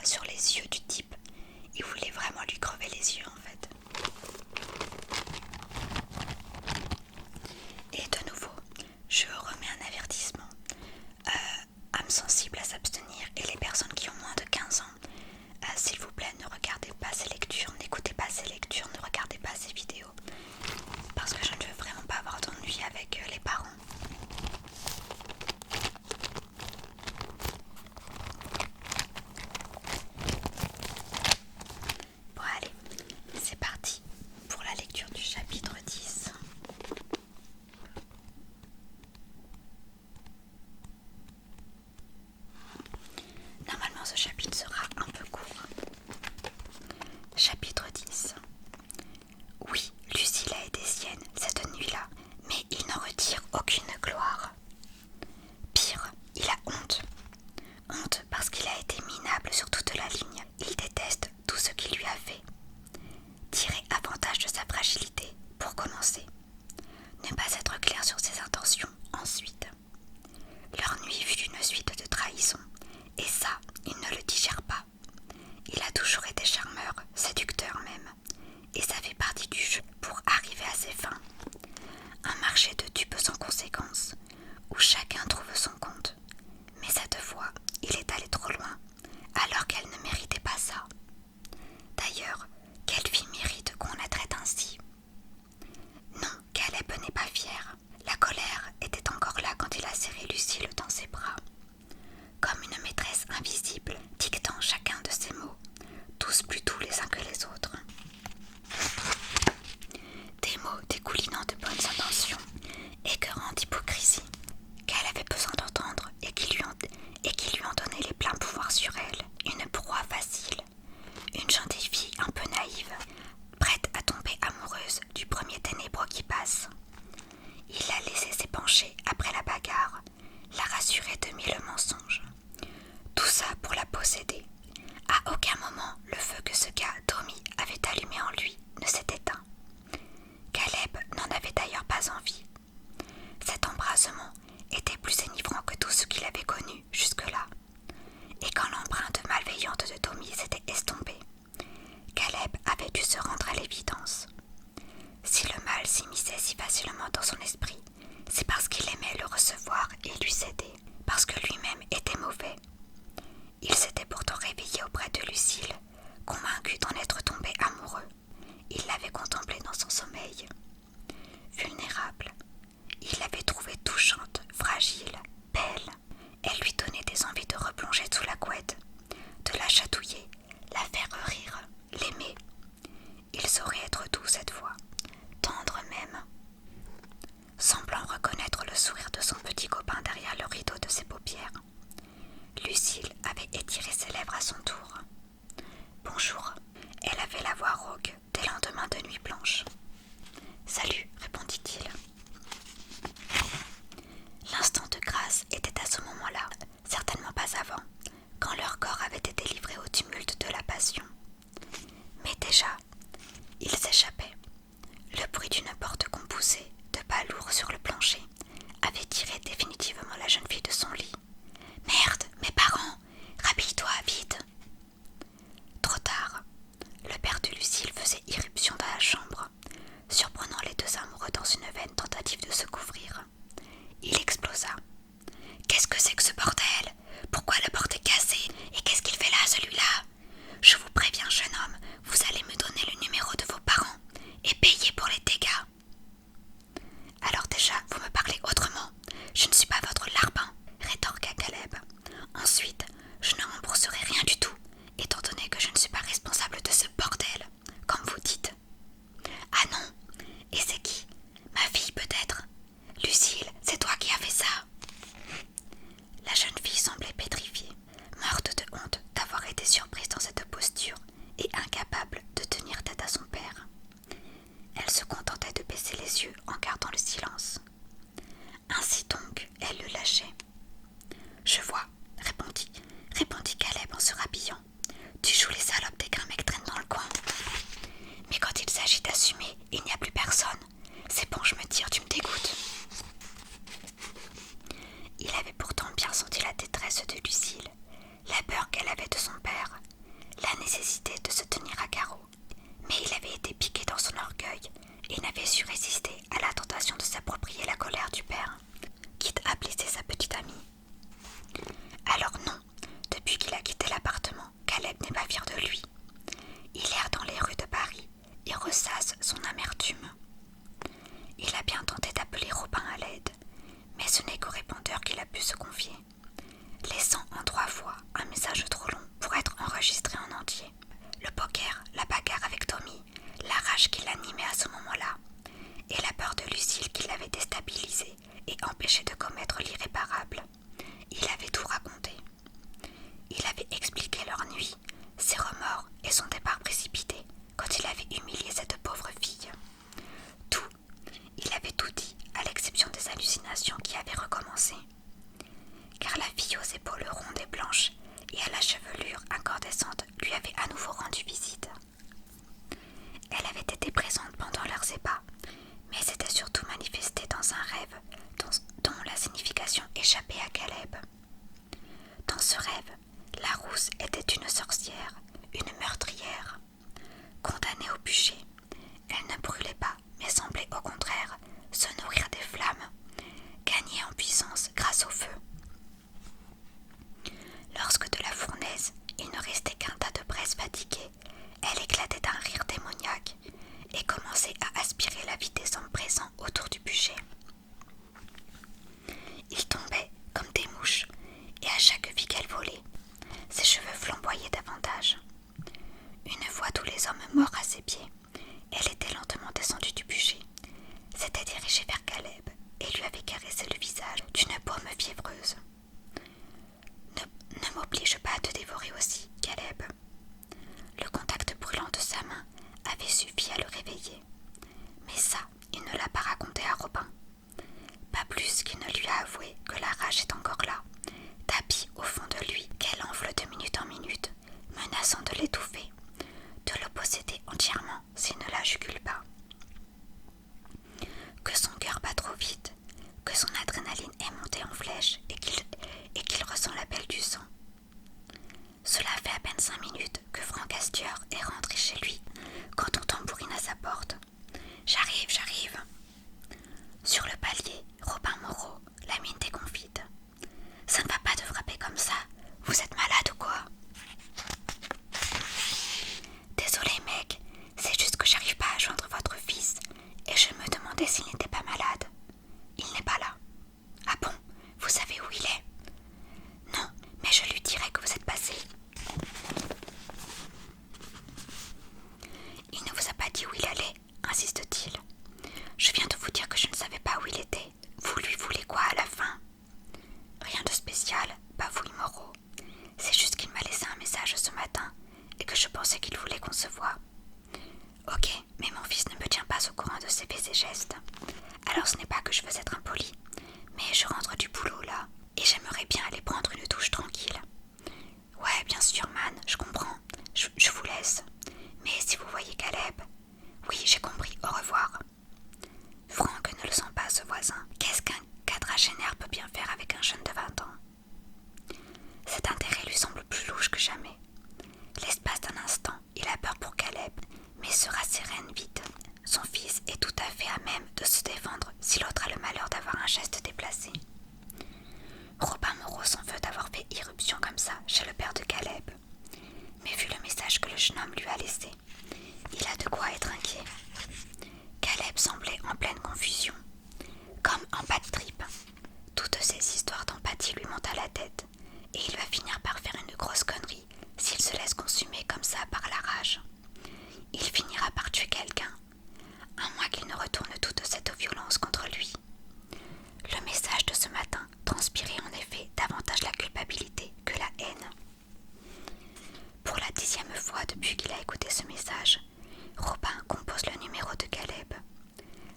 sur les yeux du type. Il voulait vraiment lui crever les yeux en fait. Et de nouveau, je remets un avertissement. Âme sensible à s'abstenir et les personnes qui ont moins de 15 ans, s'il vous plaît, ne regardez pas ces lectures, n'écoutez pas ces lectures, ne regardez pas ces vidéos. Parce que je ne veux vraiment pas avoir d'ennui avec les parents. Bon allez, c'est parti pour la lecture du chapitre 10. Normalement ce chapitre sera un peu court. Chapitre 10. Oui, Lucille a été sienne cette nuit-là, mais il n'en retire aucune gloire. Pire, il a honte. Honte parce qu'il a été minable sur toute la ligne. Il déteste tout ce qu'il lui a fait. Tirer avantage de sa fragilité, pour commencer. Ne pas être clair sur ses intentions, ensuite. Leur nuit fut une suite de trahisons, et ça, il ne le digère pas. Il a toujours été charmeur, séducteur même, et ça fait partie du jeu pour arriver à ses fins. Un marché de dupes sans conséquence, où chacun trouve son compte. Mais cette fois, il est allé trop loin, alors qu'elle ne méritait pas ça. D'ailleurs, quelle fille mérite qu'on la traite ainsi? Non, Caleb n'est pas fier. La colère était encore là quand il a serré Lucille dans ses bras. Comme une maîtresse invisible, dictant chacun de ses mots, tous plus doux les uns que les autres. Des mots dégoulinant de bonnes intentions, écœurant d'hypocrisie, qu'elle avait besoin d'entendre et qui lui ont donné les pleins pouvoirs sur elle, une proie facile, une gentille fille un peu naïve, prête à tomber amoureuse du premier ténébreux qui passe. Il l'a laissée s'épancher après la bagarre, la rassurer de mille mensonges. Tout ça pour la posséder. À aucun moment, le feu que ce gars, Tommy, avait allumé en lui ne s'est éteint. Caleb n'en avait d'ailleurs pas envie. Cet embrasement était plus enivrant que tout ce qu'il avait connu jusque-là. Et quand l'empreinte malveillante de Tommy s'était estompée, Caleb avait dû se rendre à l'évidence. Si le mal s'immisçait si facilement dans son esprit, c'est parce qu'il aimait le recevoir et lui céder, parce que lui-même était mauvais. Il s'était pourtant réveillé auprès de Lucille, convaincu d'en être tombé amoureux. Il l'avait contemplée dans son sommeil. Vulnérable, il l'avait trouvée touchante, fragile, belle. Elle lui donnait des envies de replonger sous la couette, de la chatouiller, la faire rire, l'aimer. Il saurait être doux cette fois, tendre même. Semblant reconnaître le sourire de son petit copain derrière le rideau de ses paupières, Lucille avait étiré ses lèvres à son tour. « Bonjour », elle avait la voix rauque des lendemains de nuit blanche. « Salut », répondit-il. L'instant de grâce était à ce moment-là, certainement pas avant, quand leur corps avait été livré au tumulte de la passion. Mais déjà, ils s'échappaient. Le bruit d'une porte qu'on poussait, de pas lourds sur le plancher, avait tiré définitivement la jeune fille de son lit. « Merde, mes parents! Rhabille-toi, vite !» Trop tard. Le père de Lucille faisait irruption dans la chambre, surprenant les deux amoureux dans une vaine tentative de se couvrir. Il explosa. « Qu'est-ce que c'est que ce bordel? Pourquoi la porte est cassée? Et qu'est-ce qu'il fait là, celui-là? Je vous préviens, jeune homme, vous allez me donner le numéro de vos parents et payer pour les dégâts. » Alors déjà, vous me parlez autrement. Je ne suis pas votre larbin, rétorqua Caleb. Ensuite, je ne rembourserai rien du tout, étant donné que je ne suis pas responsable de ce bordel, comme vous dites. Ah non, et c'est qui? Ma fille peut-être? Lucille, c'est toi qui as fait ça? La jeune fille semblait pétrifiée, morte de honte d'avoir été surprise dans cette posture et incapable de tenir tête à son père. Elle se contentait de baisser les yeux en gardant le silence. Ainsi donc, elle le lâchait. « Je vois, répondit Caleb en se rhabillant. « Tu joues les salopes des grands mecs traînent dans le coin. Mais quand il s'agit d'assumer, il n'y a plus personne. C'est bon, je me tire, tu me dégoûtes. » Il avait pourtant bien senti la détresse de Lucille, la peur qu'elle avait de son père, n'est pas fier de lui. Il erre dans les rues de Paris et ressasse son amertume. Il a bien tenté d'appeler Robin à l'aide, mais ce n'est qu'au répondeur qu'il a pu se confier, laissant en 3 fois un message trop long pour être enregistré en entier. Le poker, la bagarre avec Tommy, la rage qui l'animait à ce moment-là, et la peur de Lucille qui l'avait déstabilisé et empêché de commettre l'irréparable. Il avait tout raconté. Il avait expliqué leur nuit, ses remords et son départ précipité quand il avait humilié cette pauvre fille. Tout, il avait tout dit, à l'exception des hallucinations qui avaient recommencé. Car la fille aux épaules rondes et blanches et à la chevelure incandescente lui avait à nouveau rendu visite. Elle avait été présente pendant leurs ébats, mais s'était surtout manifestée dans un rêve dont la signification échappait à Caleb. Dans ce rêve, la rousse était une sorcière, une meurtrière. Condamnée au bûcher, elle ne brûlait pas, mais semblait au contraire se nourrir des flammes, gagner en puissance grâce au feu. Lorsque de la fournaise, il ne restait qu'un tas de braise fatiguée, elle éclatait d'un rire démoniaque et commençait à aspirer la vie des hommes présents autour du bûcher. Ils tombaient comme des mouches, et à chaque vie qu'elle volait, ses cheveux flamboyaient davantage. Une fois tous les hommes morts à ses pieds, elle était lentement descendue du bûcher, s'était dirigée vers Caleb et lui avait caressé le visage d'une paume fiévreuse. Ne m'oblige pas à te dévorer aussi, Caleb. Le contact brûlant de sa main avait suffi à le réveiller. Mais ça, il ne l'a pas raconté à Robin. Pas plus qu'il ne lui a avoué que la rage est encore là, tapie au fond de lui, qu'elle enfle de minute en minute, menaçant de l'étouffer, de le posséder entièrement s'il ne la jugule pas. Que son cœur bat trop vite, que son adrénaline est montée en flèche et qu'il ressent l'appel du sang. Cela fait à peine 5 minutes que Frank Astier est rentré chez lui quand on tambourine à sa porte. « J'arrive, j'arrive !» Sur le palier, Robin Moreau, la mine déconfite. « Ça ne va pas de frapper comme ça, vous êtes malade ou quoi ?» « Désolé mec, c'est juste que j'arrive pas à joindre votre fils et je me demandais s'il n'était pas malade. Il n'est pas là. Ah bon, vous savez où il est ? Non, mais je lui dirai que vous êtes passé. Il ne vous a pas dit où il allait, insiste-t-il. Je viens de vous dire que je ne savais pas où il était. Vous lui voulez quoi à la fin ? Rien de spécial, bafouille Moreau. C'est juste qu'il m'a laissé un message ce matin et que je pensais qu'il voulait qu'on se voie. Ok, mais mon fils ne me tient pas au courant de ses faits et gestes. Alors ce n'est pas que je veux être impoli, mais je rentre du boulot là, et j'aimerais bien aller prendre une douche tranquille. Ouais, bien sûr, man, je comprends. Je vous laisse. Mais si vous voyez Caleb... Oui, j'ai compris, au revoir. Franck ne le sent pas, ce voisin. Qu'est-ce qu'un quadragénaire peut bien faire avec un jeune de 20 ans ? Cet intérêt lui semble plus louche que jamais. L'espace d'un instant, il a peur pour Caleb, mais se rassérène vite. Son fils est tout à fait à même de se défendre si l'autre a le malheur d'avoir un geste déplacé. Robin Moreau s'en veut d'avoir fait irruption comme ça chez le père de Caleb. Mais vu le message que le jeune homme lui a laissé, il a de quoi être inquiet. Caleb semblait en pleine confusion, comme en bad trip. Toutes ces histoires d'empathie lui montent à la tête, et il va finir par faire une grosse connerie s'il se laisse consumer comme ça par la rage. Il finira par tuer quelqu'un, à moins qu'il ne retourne toute cette violence contre lui. Le message de ce matin transpirait en effet davantage la culpabilité que la haine. Pour la 10e fois depuis qu'il a écouté ce message, Robin compose le numéro de Caleb.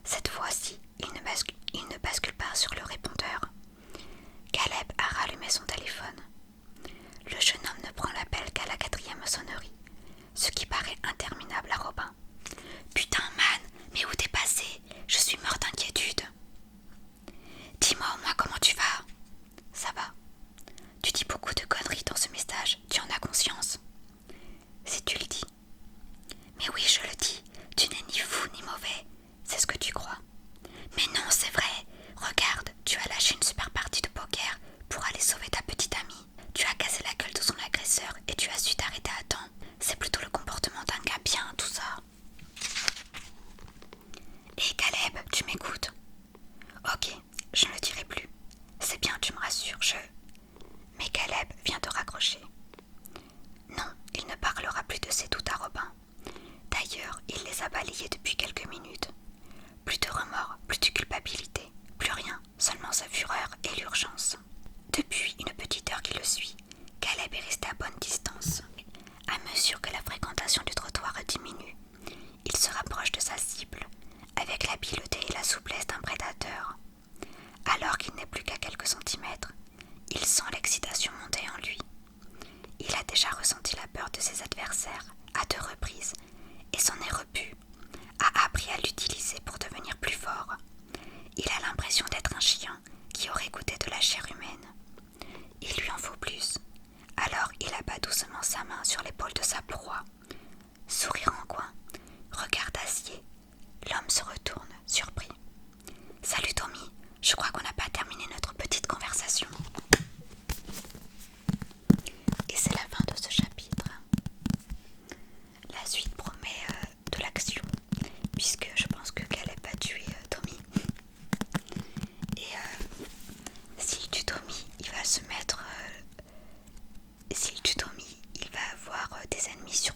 Cette fois-ci, il ne bascule pas sur le répondeur. Caleb a rallumé son téléphone. Le jeune homme ne prend l'appel qu'à la 4e sonnerie, ce qui paraît interminable à Robin. « Putain, man, mais où t'es passé ? Je suis mort d'inquiétude. » « Dis-moi au moins comment tu vas. »« Ça va. Tu dis beaucoup de conneries dans ce message, tu en as conscience. » »« Si tu le dis. »« Mais oui, je le dis, tu n'es ni fou ni mauvais, c'est ce que tu crois. »« Mais non, c'est vrai. Regarde, tu as lâché une super partie de poker pour aller sauver ta petite amie. Tu as cassé la gueule de son agresseur et tu as su t'arrêter à temps. aurait goûté de la chair humaine. Il lui en faut plus. Alors il abat doucement sa main sur l'épaule de sa proie. Sourire en coin, regard d'acier. L'homme se retourne, surpris. « Salut Tommy, je crois qu'on n'a pas terminé notre petite conversation. » Et c'est la fin de ce chapitre. La suite promet de l'action, puisque je pense que Caleb va tuer Tommy. Et s'il tue Tommy, il va se mettre... s'il tue Tommy, il va avoir des ennemis sur